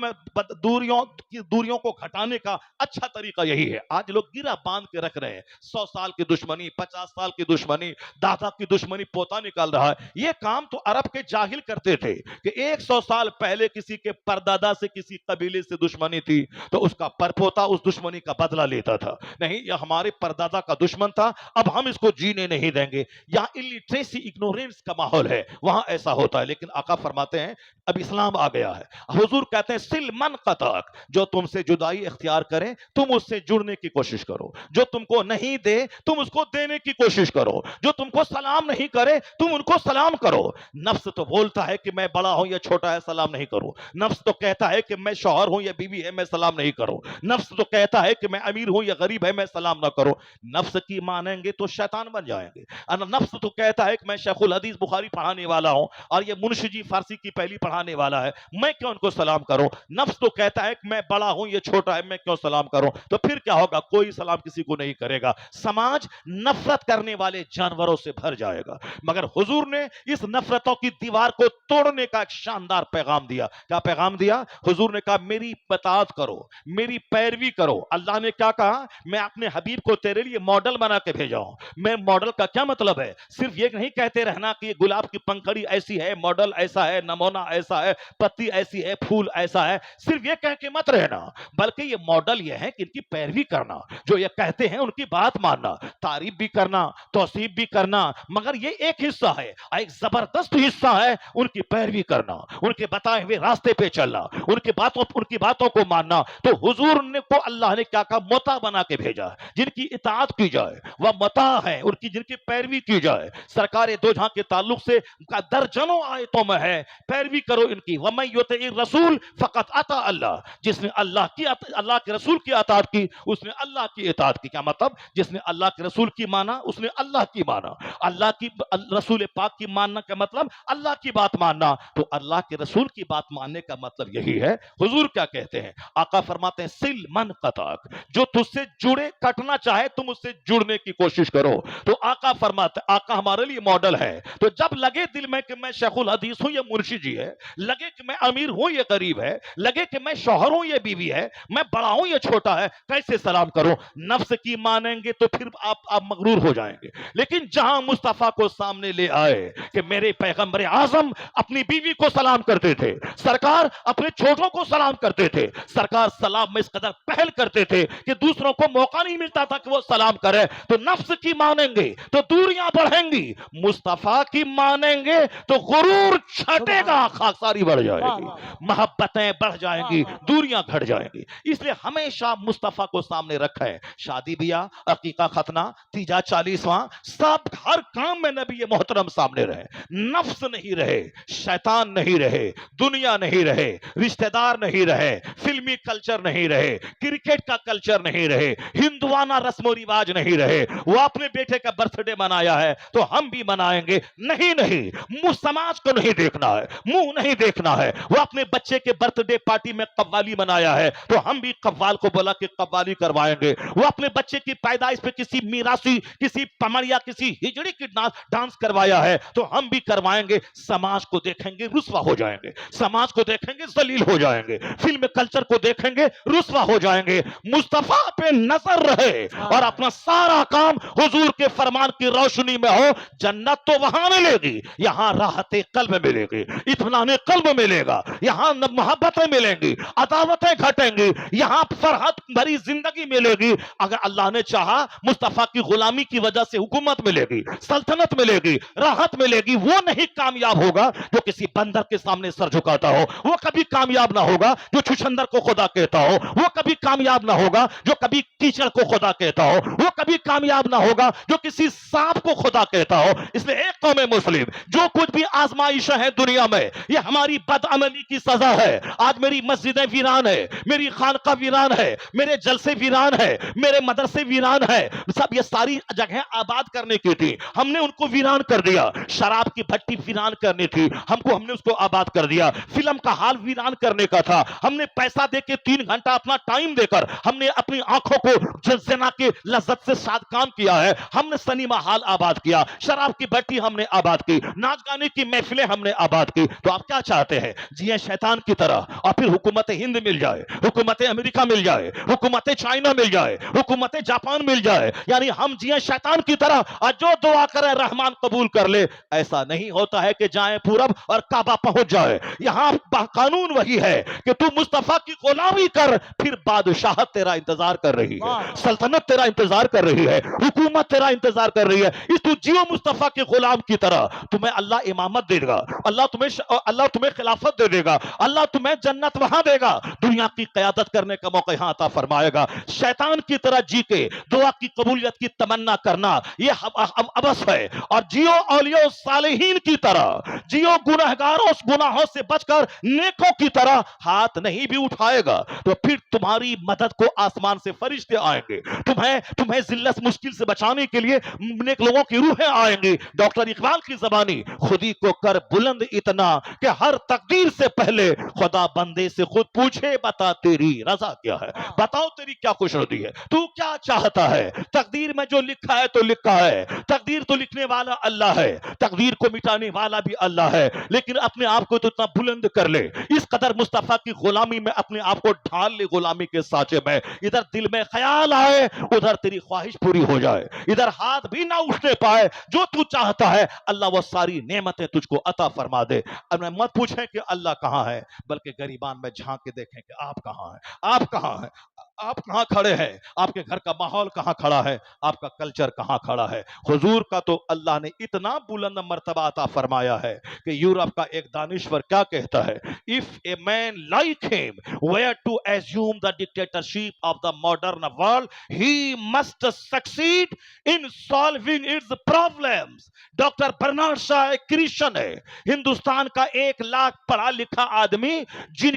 کو گھٹانے کا اچھا طریقہ یہی ہے. آج لوگ گرا باندھ کے رکھ رہے ہیں، 100 سال کی دشمنی، 50 سال کی دشمنی، دادا کی دشمنی پوتا نکال رہا ہے. یہ کام تو عرب کے جاہل کرتے تھے کہ 100 سال پہلے کسی کے پردادا سے کسی قبیلے سے دشمنی تھی تو اس کا پرپوتا اس دشمنی کا بدلہ لیتا تھا. نہیں، یہ ہمارے پردادا کا دشمن تھا، اب ہم اس کو جینے نہیں دیں گے. یہاں الٹریسی اگنورینس کا ماحول ہے، وہاں ایسا ہوتا ہے. لیکن آقا فرماتے ہیں اب اسلام آ گیا ہے. حضور کہتے ہیں سل من قطعک، جو تم سے جدائی اختیار کرے تم اس سے جڑنے کی کوشش کرو. جو تم کو نہیں دے تم اس کو دینے کی کوشش کرو. جو تم کو سلام نہیں کرے تم ان کو سلام کرو. نفس تو بولتا ہے کہ میں بڑا ہوں یا چھوٹا ہے سلام نہیں کروں. نفس تو کہتا ہے کہ میں شوہر ہوں یا بیوی ہے میں سلام نہیں کروں. نفس تو کہتا ہے کہ میں امیر ہوں یا غریب ہے میں سلام نہ کروں. نفس کی مانیں گے تو شیطان بن جائیں گے. نفس تو کہتا ہے کہ میں شیخ الحدیث بخاری پڑھانے والا ہوں اور یہ منشی جی فارسی کی پہلی پڑھانے والا ہے، میں کیوں ان کو سلام کروں. نفس تو کہتا ہے کہ میں بڑا ہوں یہ چھوٹا ہے میں کیوں سلام کروں. تو پھر کیا ہوگا؟ کوئی سلام کسی کو نہیں کرے گا. سماج نفرت کرنے والے جانوروں سے بھر جائے گا. مگر حضور نے اس نفرتوں کی دیوار کو توڑنے کا ایک شاندار پیغام دیا. کیا پیغام دیا؟ حضور نے کہا میری اطاعت کرو، میری پیروی کرو. اللہ نے کیا کہا؟ میں اپنے حبیب کو تیرے لیے ماڈل بنا کے بھیجا ہوں. میں ماڈل کا کیا مطلب ہے؟ صرف یہ نہیں کہتے رہنا کہ یہ گلاب کی پنکھڑی ایسی ہے، ماڈل ایسا ہے، نمونہ ایسا ہے، پتی ایسی ہے، پھول ایسا ہے. صرف یہ کہہ کے مت رہنا، بلکہ یہ ماڈل یہ ہے کہ ان کی پیروی کرنا، جو یہ کہتے ہیں ان کی بات ماننا، تعریف بھی کرنا، توصیف بھی کرنا. مگر یہ ایک حصہ ہے، ایک زبردست حصہ ہے ان کی پیروی کرنا، ان کے بتائے ہوئے راستے پہ چلنا. चलना, उनकी बातों को मानना। तो हुजूर ने को अल्लाह ने क्या कहा, मुता बना के भेजा, जिनकी इताअत की जाए, वह मुता है, उनकी जिनकी पैरवी की जाए। सरकार दो जहां के ताल्लुक से दर्जनों आयतों में है, पैरवी करो इनकी। वमन युतिइ रसूल फकत अता अल्लाह, जिसने अल्लाह के रसूल की अताअत की उसने अल्लाह की इताअत की। क्या मतलब, जिसने अल्लाह के रसूल की माना उसने अल्लाह की माना। अल्लाह की रसूल पाक की मानना का मतलब अल्लाह की बात मानना, तो अल्लाह के रसूल की बात मानने का मतलब यही है। हुजूर क्या कहते हैं, आका फरमाते हैं सिल मन कताक, जो तुझसे जुड़े कटना चाहे तुम उससे जुड़ने की कोशिश करो। तो आका फरमाते, आका हमारे लिए मॉडल है। तो जब लगे दिल में कि मैं शेखुल हदीस हूं, ये मुर्शिद जी है, लगे कि मैं अमीर हूं, ये गरीब है, लगे कि मैं शौहर हूं, ये बीवी है, मैं बड़ा हूं, ये छोटा है, कैसे सलाम करो। नफ्स की मानेंगे तो फिर आप मगरूर हो जाएंगे। लेकिन जहां मुस्तफा को सामने ले आए कि मेरे पैगंबर आजम अपनी बीवी को सलाम करते थे, सरकार अपने छोटों को सलाम करते थे, सरकार सलाम में इस कदर पहल करते थे कि दूसरों को मौका नहीं मिलता था कि वो सलाम करे। तो नफ्स की मानेंगे तो दूरियां बढ़ेंगी, मुस्तफा की मानेंगे तो गुरूर छटेगा, खाकसारी बढ़ जाएगी, मोहब्बतें बढ़ जाएंगी, दूरियां घट जाएंगी। इसलिए हमेशा मुस्तफा को सामने रखा है। शादी ब्याह, अकीका, खतना, तीजा, 40वां, सब हर काम में नबी मोहतरम सामने रहे। नफ्स नहीं रहे, शैतान नहीं रहे, दुनिया नहीं रहे, रिश्तेदार नहीं रहे, फिल्मी कल्चर नहीं रहे, क्रिकेट का कल्चर नहीं रहे, हिंदुआना रस्म रिवाज नहीं रहे। वो अपने बेटे का बर्थडे मनाया है तो हम भी मनाएंगे, नहीं नहीं, मुंह समाज को नहीं देखना है, मुंह नहीं देखना है। वो अपने बच्चे के बर्थडे पार्टी में कव्वाली मनाया है तो हम भी कव्वाल को बोला कि कव्वाली करवाएंगे। वो अपने बच्चे की पैदाइश पे किसी मीरासी, किसी पमड़िया, किसी हिजड़ी की डांस करवाया है तो हम भी करवाएंगे। समाज को देखेंगे रुस्वा हो जाएंगे, समाज को देखेंगे जलील हो जाएंगे, फिल्म कल्चर को देखेंगे रुस्वा हो जाएंगे। मुस्तफा पे नजर रहे और अपना सारा काम हुजूर के फरमान की रोशनी में हो, जन्नत तो वहां मिलेगी, यहां राहत कल्ब मिलेगी, इत्मीनान कल्ब मिलेगा, यहां मोहब्बतें मिलेंगी, अदावतें घटेंगी, यहां फरहत भरी जिंदगी मिलेगी। अगर अल्लाह ने चाहा मुस्तफा की गुलामी की वजह से हुकूमत मिलेगी, सल्तनत मिलेगी, राहत मिलेगी। वो नहीं कामयाब होगा जो किसी बंदर के सामने सर झुकाता हो, वो कभी कामयाब ना होगा जो छुछंदर को खुदा कहता हो, वो कभी कामयाब ना होगा जो कभी कीचड़ को खुदा कहता हो, वो कभी कामयाब ना होगा जो किसी सांप को खुदा कहता हो। इसलिए एक कौम मुस्लिम, जो कुछ भी आजमाइश है दुनिया में, ये हमारी बदअमली की सजा है। आज मेरी मस्जिदें वीरान है, मेरी खानका वीरान है, मेरे जलसे वीरान है, मेरे मदरसे वीरान है, सब ये सारी जगह आबाद करने की थी, हमने उनको वीरान कर दिया। शराब की भट्टी वीरान करनी थी, हमने उसको आबाद कर दिया। फिल्म का हाल वीरान करने का था, हमने पैसा देके 3 घंटा अपना टाइम देकर हमने अपनी आंखों को ज़िना के लज्जत से साथ काम किया है। हमने सिनेमा हॉल आबाद किया, शराब की भट्टी हमने आबाद की, नाच गाने की महफिलें हमने आबाद की। तो आप क्या चाहते हैं, जिए शैतान की तरह और फिर हुकूमत हिंद मिल जाए, हुकूमत अमेरिका मिल जाए, हुकूमत चाइना मिल जाए, हुकूमत जापान मिल जाए, यानी हम जिए शैतान की तरह और जो दुआ करे रहमान कबूल कर ले। ऐसा नहीं होता है कि जाए पूरब और काबा पहुंच जाए। यहां कानून वही है कि तू मुस्तफा की गुलामी कर, फिर बादशाहत तेरा इंतजार कर रही है, सल्तनत तेरा इंतजार कर रही है, हुकूमत तेरा इंतजार कर रही है। इस तू जियो मुस्तफा के गुलाम की तरह, तुम्हें अल्लाह इमामत देगा, अल्लाह तुम्हें खिलाफत दे देगा, अल्लाह तुम्हें जन्नत वहां देगा, दुनिया की क़यादत करने का मौका यहां अता फरमाएगा। शैतान की तरह जी के दुआ की कबूलियत की तमन्ना करना यह अबस है। और जियो औलिया सालिहीन की तरह जियो, गुनहगारों गुनाहों से बचकर नेकों की तरह हाथ नहीं भी उठाएगा तो फिर तुम्हारी मदद को आसमान से फरिश्ते आएंगे, तुम्हें जिल्लत मुश्किल से बचाने के लिए नेक लोगों की रूहें आएंगी। डॉक्टर इकबाल की ज़बानी, खुदी को कर बुलंद इतना कि हर तकदीर से पहले खुदा बंदे से खुद पूछे, बता तेरी रजा क्या है, बताओ तेरी क्या खुशनुदी है, तू क्या चाहता है। तकदीर में जो लिखा है तो लिखा है, तकदीर तो लिखने वाला अल्लाह है, तकदीर को मिटाने वाला भी अल्लाह है। लेकिन अपने आप को तो इतना बुलंद कर ले, इस कदर मुस्तफा की गुलामी में अपने आप को ढाल ले, गुलामी के सांचे में। इधर दिल में ख्याल आए, उधर तेरी ख्वाहिश पूरी हो जाए, इधर हाथ भी ना उठने पाए, जो तू चाहता है अल्लाह वो सारी नेमतें तुझको अता फरमा दे। अब मत पूछें कि अल्लाह कहां है, बल्कि गरीबान में झांक के देखें कि आप कहां हैं, आप कहां हैं। آپ کہاں کھڑے ہیں؟ آپ کے گھر کا ماحول کہاں کھڑا ہے؟ آپ کا کلچر کہاں کھڑا ہے؟ حضور کا تو اللہ نے اتنا بلند مرتبہ عطا فرمایا ہے کہ یورپ کا ایک دانشور کیا کہتا ہے، if a man like him were to assume the dictatorship of the modern world, he must succeed in solving its problems. Doctor Bernard Shaw ایک کرسچن ہے، ہندوستان کا 1 لاکھ پڑھا لکھا آدمی جن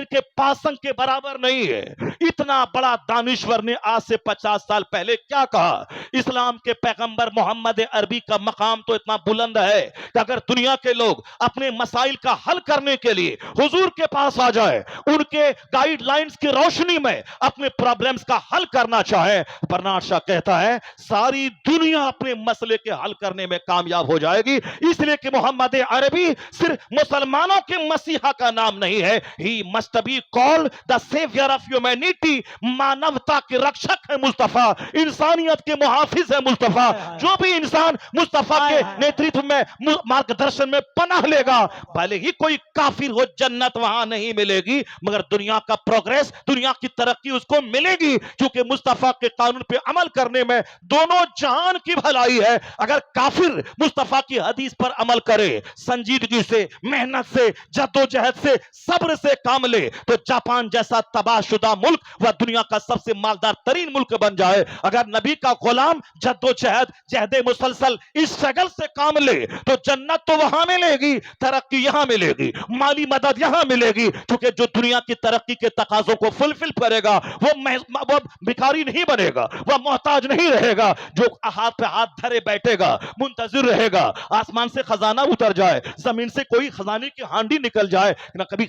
کے پاسنگ کے برابر نہیں ہے، اتنا بڑا دانشور نے آج سے 50 سال پہلے کیا کہا؟ اسلام کے پیغمبر محمد عربی کا مقام تو اتنا بلند ہے کہ اگر دنیا کے لوگ اپنے مسائل کا حل کرنے کے لیے حضور کے پاس آ جائے، ان کے گائیڈ لائنز کی روشنی میں اپنے پرابلمز کا حل کرنا چاہے، برنارڈ شاہ کہتا ہے ساری دنیا اپنے مسئلے کے حل کرنے میں کامیاب ہو جائے گی، اس لیے کہ محمد عربی صرف مسلمانوں کے مسیحا کا نام نہیں ہے، he must be called the saviour of humanity, مانوتا کے رکشک ہے مصطفیٰ، انسانیت کے محافظ ہے مصطفیٰ، جو بھی انسان مصطفیٰ کے نیترتو میں مارگدرشن میں پناہ لے گا، بھلے ہی کوئی کافر ہو جنت وہاں نہیں ملے گی، مگر دنیا کا پروگریس، دنیا کی ترقی اس کو ملے گی، کیونکہ مصطفیٰ کے قانون پہ عمل کرنے میں دونوں جہان کی بھلائی ہے۔ اگر کافر مصطفیٰ کی حدیث پر عمل کرے، سنجیدگی سے، محنت سے، جدوجہد سے، صبر سے کام لے، تو جاپان جیسا تباہ شدہ ملک وہ دنیا کا سب سے مالدار ترین ملک بن جائے۔ اگر نبی کا غلام جدوجہد، جہد مسلسل، اس سٹرگل سے کام لے تو جنت تو وہاں ملے گی، ترقی یہاں ملے گی، مالی مدد یہاں ملے گی، کیونکہ جو دنیا کی ترقی کے تقاضوں کو فلفل کرے گا وہ بھکاری نہیں بنے گا، وہ محتاج نہیں رہے گا، جو ہاتھ پہ ہاتھ دھرے بیٹھے گا، منتظر رہے گا آسمان سے خزانہ اتر جائے، زمین سے کوئی خزانے کی ہانڈی نکل جائے، نہ کبھی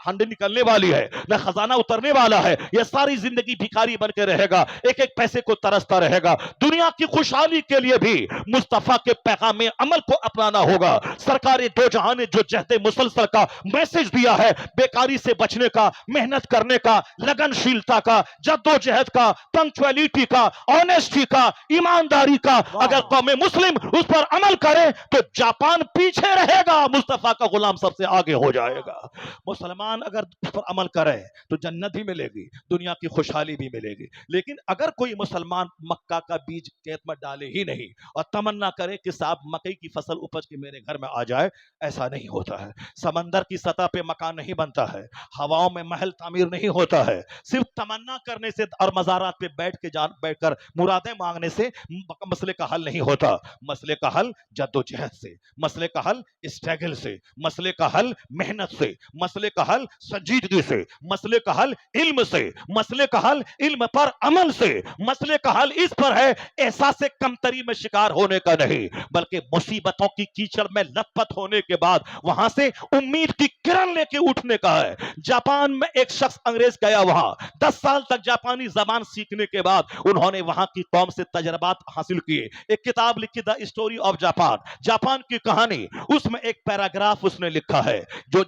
ہانڈی نکلنے والی ہے نہ خزانہ اترنے والا ہے، یہ ساری زندگی بھکاری بن کے رہے گا، ایک ایک پیسے کو ترستا رہے گا۔ دنیا کی خوشحالی کے لیے بھی مصطفیٰ کے پیغام عمل کو اپنانا ہوگا۔ سرکار دو جہاں نے جو جہد مسلسل کا میسج دیا ہے، بیکاری سے بچنے کا، محنت کرنے کا، لگن شیلتا کا، جدوجہد کا، پنکچویلٹی کا، آنیسٹی کا، ایمانداری کا، اگر قوم مسلم اس پر عمل کرے تو جاپان پیچھے رہے گا، مصطفیٰ کا غلام سب سے آگے ہو جائے گا۔ مسلمان اگر اس پر عمل کرے تو جنت بھی ملے گی، دنیا کی خوشحالی بھی ملے گی، لیکن اگر کوئی مسلمان مکہ کا بیج کھیت میں ڈالے ہی نہیں اور تمنا کرے کہ صاحب مکئی کی فصل اپج کے میرے گھر میں آ جائے، ایسا نہیں ہوتا ہے۔ سمندر کی سطح پہ مکان نہیں بنتا ہے، ہواؤں میں محل تعمیر نہیں ہوتا ہے، صرف تمنا کرنے سے اور مزارات پہ بیٹھ کر مرادیں مانگنے سے مسئلے کا حل نہیں ہوتا۔ مسئلے کا حل جدوجہد سے، مسئلے کا حل اسٹرگل سے، مسئلے کا حل محنت سے، مسئلے کا حل سنجیدگی سے، مسئلے کا حل علم سے، مسئلے کا حل علم پر عمل سے، مسئلے کا حل اس پر ہے احساس کمتری میں شکار ہونے کا نہیں، بلکہ مصیبتوں کی کیچڑ میں لت پت ہونے کے بعد وہاں سے امید کی کرن لے کے اٹھنے کا ہے۔ جاپان میں ایک شخص انگریز گیا، وہاں 10 سال تک جاپانی زبان سیکھنے کے بعد انہوں نے وہاں کی قوم سے تجربات حاصل کیے، ایک کتاب لکھی the story of Japan, Japan کی کہانی۔ اس میں ایک پیراگراف اس نے لکھا ہے،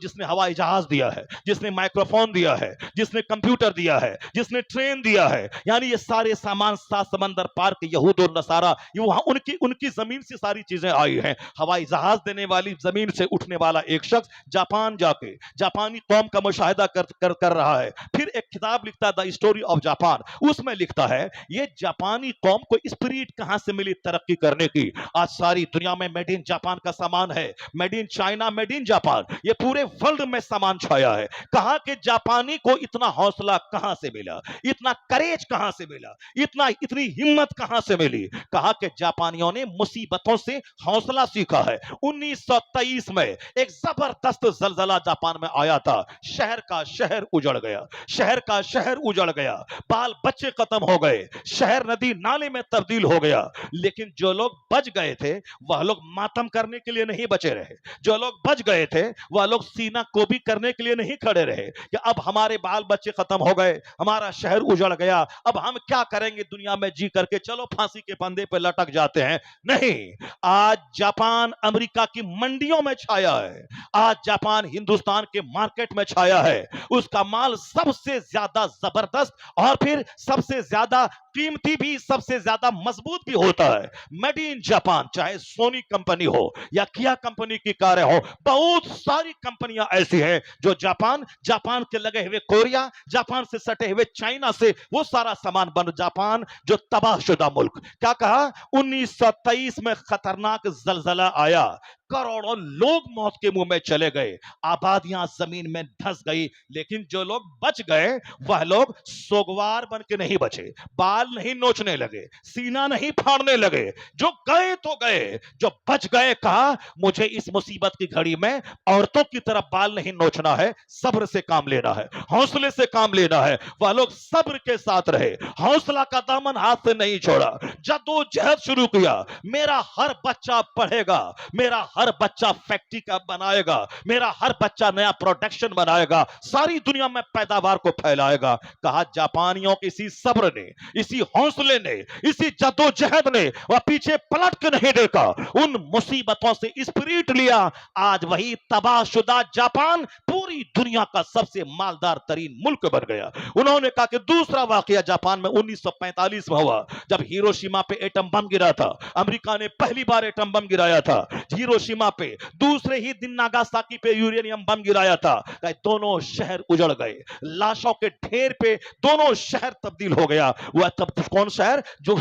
جس نے ہوائی جہاز دیا ہے، جس نے مائکروفون دیا ہے، جس نے کمپیوٹر دیا ہے، جس نے ٹرین دیا ہے، یعنی یہ سارے سامان 7 سمندر پار کے یہود اور نصارہ، یہ وہاں ان کی زمین سے ساری چیزیں آئی ہیں۔ ہوائی جہاز دینے والی زمین سے اٹھنے والا ایک شخص جاپان جا کے جاپانی قوم کا مشاہدہ کر رہا ہے، پھر ایک کتاب لکھتا ہے دا اسٹوری آف جاپان، اس میں لکھتا ہے یہ جاپانی قوم کو اسپریٹ کہاں سے ملی ترقی کرنے کی۔ آج ساری دنیا میں میڈ ان جاپان کا سامان ہے، made in China, made in Japan, یہ پورے ورلڈ میں سامان چھایا ہے۔ کہا کہ جاپانی کو اتنا حوصلہ کہاں سے ملا، اتنا کریج کہاں سے ملا، اتنی ہمت کہاں سے ملی؟ کہا کہ جاپانیوں نے مصیبتوں سے حوصلہ سیکھا ہے۔ 1923 میں ایک زبردست زلزلہ جاپان میں آیا تھا، شہر کا شہر اجڑ گیا، شہر کا شہر اجڑ گیا، بال بچے ختم ہو گئے، شہر ندی نالے میں تبدیل ہو گیا، لیکن جو لوگ بچ گئے تھے وہ لوگ ماتم کرنے کے لیے نہیں بچے رہے، جو لوگ بچ گئے تھے وہ لوگ سینہ کوبی کرنے کے لیے نہیں کھڑے رہے کہ اب ہمارے بال بچے ختم ہو گئے، ہمارا شہر اجڑ گیا، اب ہم کیا کریں گے دنیا میں جی کر کے، چلو پھانسی کے پھندے پہ لٹک جاتے ہیں۔ نہیں، آج جاپان امریکہ کی منڈیوں میں چھایا ہے، آج جاپان ہندوستان کے مارکیٹ میں چھایا ہے، اس کا مال سب سے زیادہ زبردست اور پھر سب سے زیادہ قیمتی بھی، سب سے زیادہ مضبوط بھی ہوتا ہے۔ میڈ ان جاپان، چاہے سونی کمپنی ہو یا کیا کمپنی کی کاریں ہو، بہت ساری کمپنیاں ایسی ہیں جو جاپان کے لگے ہوئے کوریا، جاپان سے سٹے बैठे हुए चाइना से वो सारा सामान बन, जापान जो तबाहशुदा मुल्क, क्या कहा 1923 में खतरनाक जलजला आया, करोड़ों लोग मौत के मुंह में चले गए, आबादियां जमीन में धंस गई, लेकिन जो लोग बच गए वह लोग सोगवार बन के नहीं बचे, बाल नहीं नोचने लगे, सीना नहीं फाड़ने लगे, जो गए तो गए, जो बच गए कहा मुझे इस मुसीबत की घड़ी में औरतों की तरह बाल नहीं नोचना है, सब्र से काम लेना है, हौसले से काम लेना है। वह लोग सब्र के साथ रहे, हौसला का दामन हाथ से नहीं छोड़ा, जद्दोजहद शुरू किया, मेरा हर बच्चा पढ़ेगा, मेरा हर बच्चा फैक्ट्री का बनाएगा, मेरा हर बच्चा नया प्रोडक्शन बनाएगा, सारी दुनिया में पैदावार को फैलाएगा। कहा जापानियों के इसी सब्र ने, इसी हौसले ने, इसी जद्दोजहद ने वह पीछे पलट के नहीं देखा, उन मुसीबतों से स्पिरिट लिया, आज वही तबाहशुदा जापान पूरी दुनिया का सबसे मालदार तरीन मुल्क बन गया। उन्होंने कहा कि दूसरा वाकया जापान में 1945 में हुआ, जब हिरोशिमा पे एटम बम गिरा था, अमेरिका ने पहली बार एटम बम गिराया था हिरोशिमा पे, दूसरे ही दिन नागासाकी पे यूरेनियम बम गिराया था, दोनों शहर उजड़ गए, लाशों के ढेर पे दोनों शहर तब्दील हो गया। वह तब कौन शहर, जो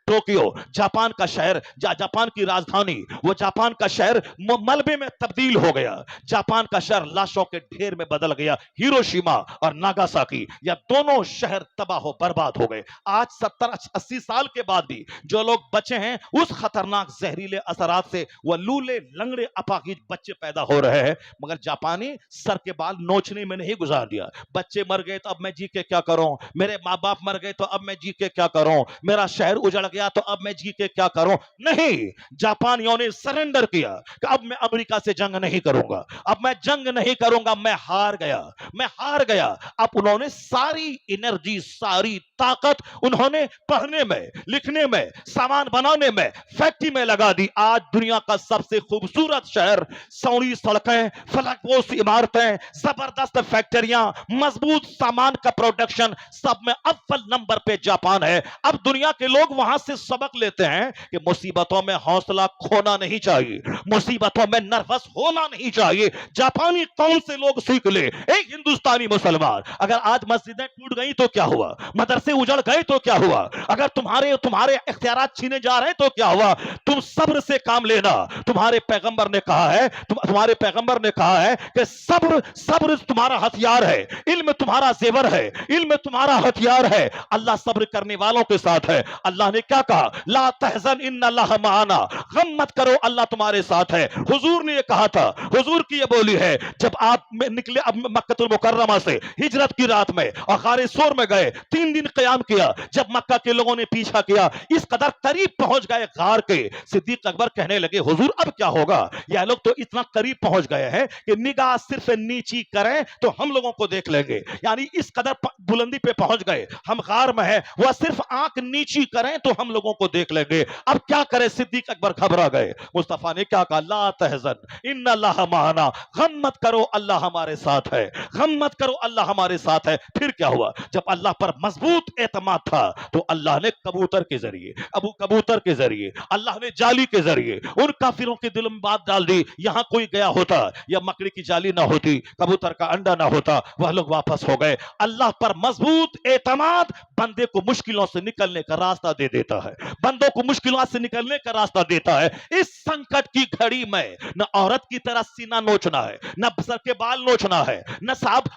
टोक्यो जापान का शहर, जापान की राजधानी, वो जापान का शहर मलबे में तब्दील हो गया, जापान का शहर लाशों के ढेर में बदल गया। हिरोशिमा और नागासाकी, यह दोनों शहर तबाह बर्बाद हो गए। आज 70-80 साल के बाद भी जो लोग बचे हैं उस खतरनाक जहरीले असरात से, वह लूले लंगड़े अपाहिज बच्चे पैदा हो रहे हैं। मगर जापानी सर के बाल नोचने में नहीं गुजार दिया, बच्चे मर गए तो अब मैं जी के क्या करूं, मेरे माँ बाप मर गए तो अब मैं जी के क्या करूं, मेरा शहर उजड़ गया तो अब मैं जी के क्या करूं। नहीं, जापानियों ने सरेंडर किया कि अब मैं अमेरिका से जंग नहीं करूंगा, अब मैं जंग नहीं करूंगा, मैं हार गया, मैं हार गया। अब उन्होंने सारी एनर्जी, सारी ताकत उन्होंने पढ़ने में, लिखने में, सामान बनाने में, फैक्ट्री में लगा दी। आज दुनिया का सबसे खूबसूरत शहर, सौड़ी सड़कें, फलकपोश इमारतें, जबरदस्त फैक्ट्रियां, मजबूत सामान का प्रोडक्शन, सब में अव्वल नंबर पे जापान है। अब दुनिया के लोग वहां से सबक लेते हैं कि मुसीबतों में हौसला खोना नहीं चाहिए, मुसीबतों में नर्वस होना नहीं चाहिए। जापानी कौन से लोग सीख ले, एक हिंदुस्तानी मुसलमान, अगर आज मस्जिदें टूट गई तो क्या हुआ, मदरसे उजड़ गए तो क्या हुआ, अगर तुम्हारे तुम्हारे इख्तियारात छीने जा रहे हैं तो क्या हुआ, तुम सब्र से काम लेना। तुम्हारे पैगंबर ने कहा है, तुम्हारे पैगंबर ने कहा है कि सब्र, सब्र तुम्हारा हथियार है, इल्म तुम्हारा जेवर है, इल्म तुम्हारा हथियार है। अल्लाह सब्र करने वालों के साथ है। अल्लाह ने क्या कहा, ला तहज़न इन्नल्लाह माना, गम मत करो अल्लाह तुम्हारे साथ है। हुजूर ने ये कहा था, हुजूर की ये बोली है, जब आप निकले अब मक्कतुल मुकर्रमा से हिजरत की रात में और गारे सोर में गए, 3 दिन क़याम किया, जब मक्का के लोगों ने पीछा किया, इस कदर करीब पहुंच गए गार के, सिद्दीक अकबर कहने लगे हुजूर अब क्या होगा, यह लोग तो इतना करीब पहुंच गए हैं कि निगाह सिर्फ नीची करें तो हम लोगों को देख लेंगे, यानी इस कदर बुलंदी पे पहुंच गए, हम गार में है, वह सिर्फ आंख नीची करें तो हम लोगों को देख लेंगे। अब क्या करें, सिद्दीक अकबर घबरा गए। मुस्तफा ने क्या कहा, ला तहज़न इन्नल्लाह माना, गम मत करो अल्लाह हमारे साथ है, गम मत करो अल्लाह हमारे साथ है। फिर क्या हुआ, जब अल्लाह पर मजबूत एतमाद था तो अल्लाह ने कबूतर के जरिए, कबूतर के जरिए, अल्लाह ने जाली के जरिए उन काफिरों के दिल में बात डाल दी। यहां कोई गया होता या मकड़ी की जाली ना होती, कबूतर का अंडा ना होता, वह लोग वापस हो गए। अल्लाह पर मजबूत एतमाद बंदे को मुश्किलों से निकलने का रास्ता दे देता है, बंदों को मुश्किलों से निकलने का रास्ता देता है। इस संकट की घड़ी में न औरत की तरह सीना नोचना है, न सर के बाल नोचना है, न साहब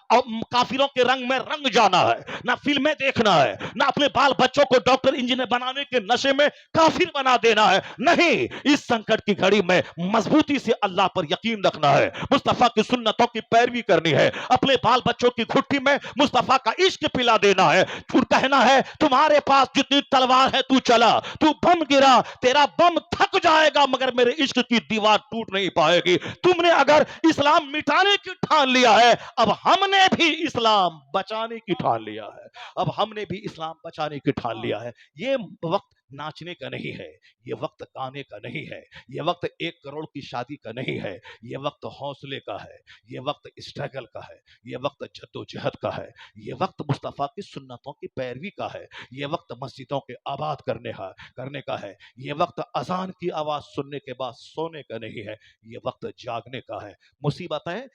काफिरों के रंग में रंग जाना है, न फिल्में देखना है, न अपने बाल बच्चों को डॉक्टर इंजीनियर बनाने के नशे में काफिर बना देना है। नहीं, इस संकट की घड़ी में मजबूती से अल्लाह पर यकीन रखना है, मुस्तफा की सुन्नतों की पैरवी करनी है, अपने बाल बच्चों की घुट्टी में मुस्तफा का इश्क पिला देना है। फिर कहना है तुम्हारे पास जितनी तलवार है तू चला, तू बम गिरा, तेरा बम थक जाएगा मगर मेरे इश्क की दीवार टूट नहीं पाएगी। तुमने अगर इस्लाम मिटाने की ठान लिया है, अब हमने भी इस्लाम बचाने की ठान लिया है, अब हमने भी इस्लाम बचाने की ठान लिया है। ये वक्त नाचने का नहीं है, ये वक्त गाने का नहीं है, ये वक्त 1 करोड़ की शादी का नहीं है, ये वक्त हौसले का है, ये वक्त स्ट्रगल का है, ये वक्त जद्दोजहद का है, ये वक्त मुस्तफ़ा की सुन्नतों की पैरवी का है, ये वक्त मस्जिदों के आबाद करने का है, ये वक्त अजान की आवाज़ सुनने के बाद सोने का नहीं है, ये वक्त जागने का है। मुसीबतें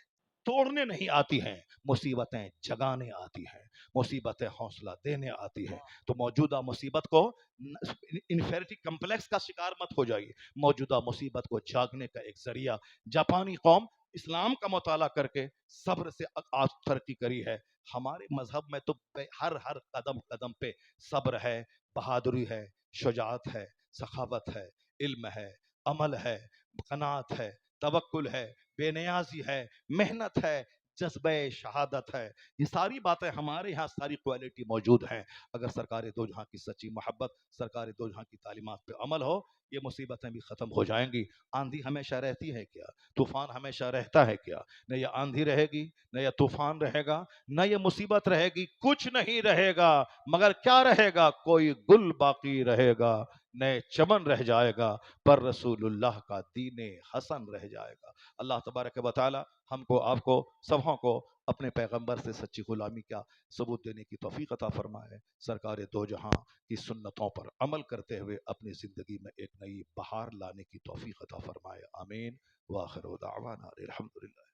तोड़ने नहीं आती हैं, मुसीबतें जगाने आती हैं, मुसीबतें हौसला देने आती है। तो मौजूदा मुसीबत को इन्फेरिटी कम्प्लेक्स का शिकार मत हो जाइए, मौजूदा मुसीबत को जागने का एक जरिया। जापानी कौम इस्लाम का मुताला करके सब्र से आज तरक्की करी है। हमारे मजहब में तो हर हर कदम कदम पे सब्र है, बहादुरी है, शुजाअत है, सखावत है, इल्म है, अमल है, कनात है, तवक्कुल है, बेनियाजी है, मेहनत है, जज्बे शहादत है। ये सारी बातें हमारे यहाँ सारी क्वालिटी मौजूद हैं। अगर सरकार दो जहाँ की सच्ची मोहब्बत, सरकार दो जहाँ की तालीमात पे अमल हो, ये मुसीबतें भी ख़त्म हो जाएंगी। आंधी हमेशा रहती है क्या? तूफान हमेशा रहता है क्या? न ये आंधी रहेगी, न ये तूफान रहेगा, न ये मुसीबत रहेगी, कुछ नहीं रहेगा। मगर क्या रहेगा? कोई गुल बाकी रहेगा, नए चमन रह जाएगा, पर रसूलुल्लाह का दीन हसन रह जाएगा। अल्लाह तबारक व तआला हमको आपको सबों को अपने पैगंबर से सच्ची गुलामी का सबूत देने की तौफीक अता फरमाए। सरकार दो जहां की सुन्नतों पर अमल करते हुए अपनी ज़िंदगी में एक नई बहार लाने की तौफीक अता फरमाए। आमीन। व आखिर दावाना अल्हम्दुलिल्लाह।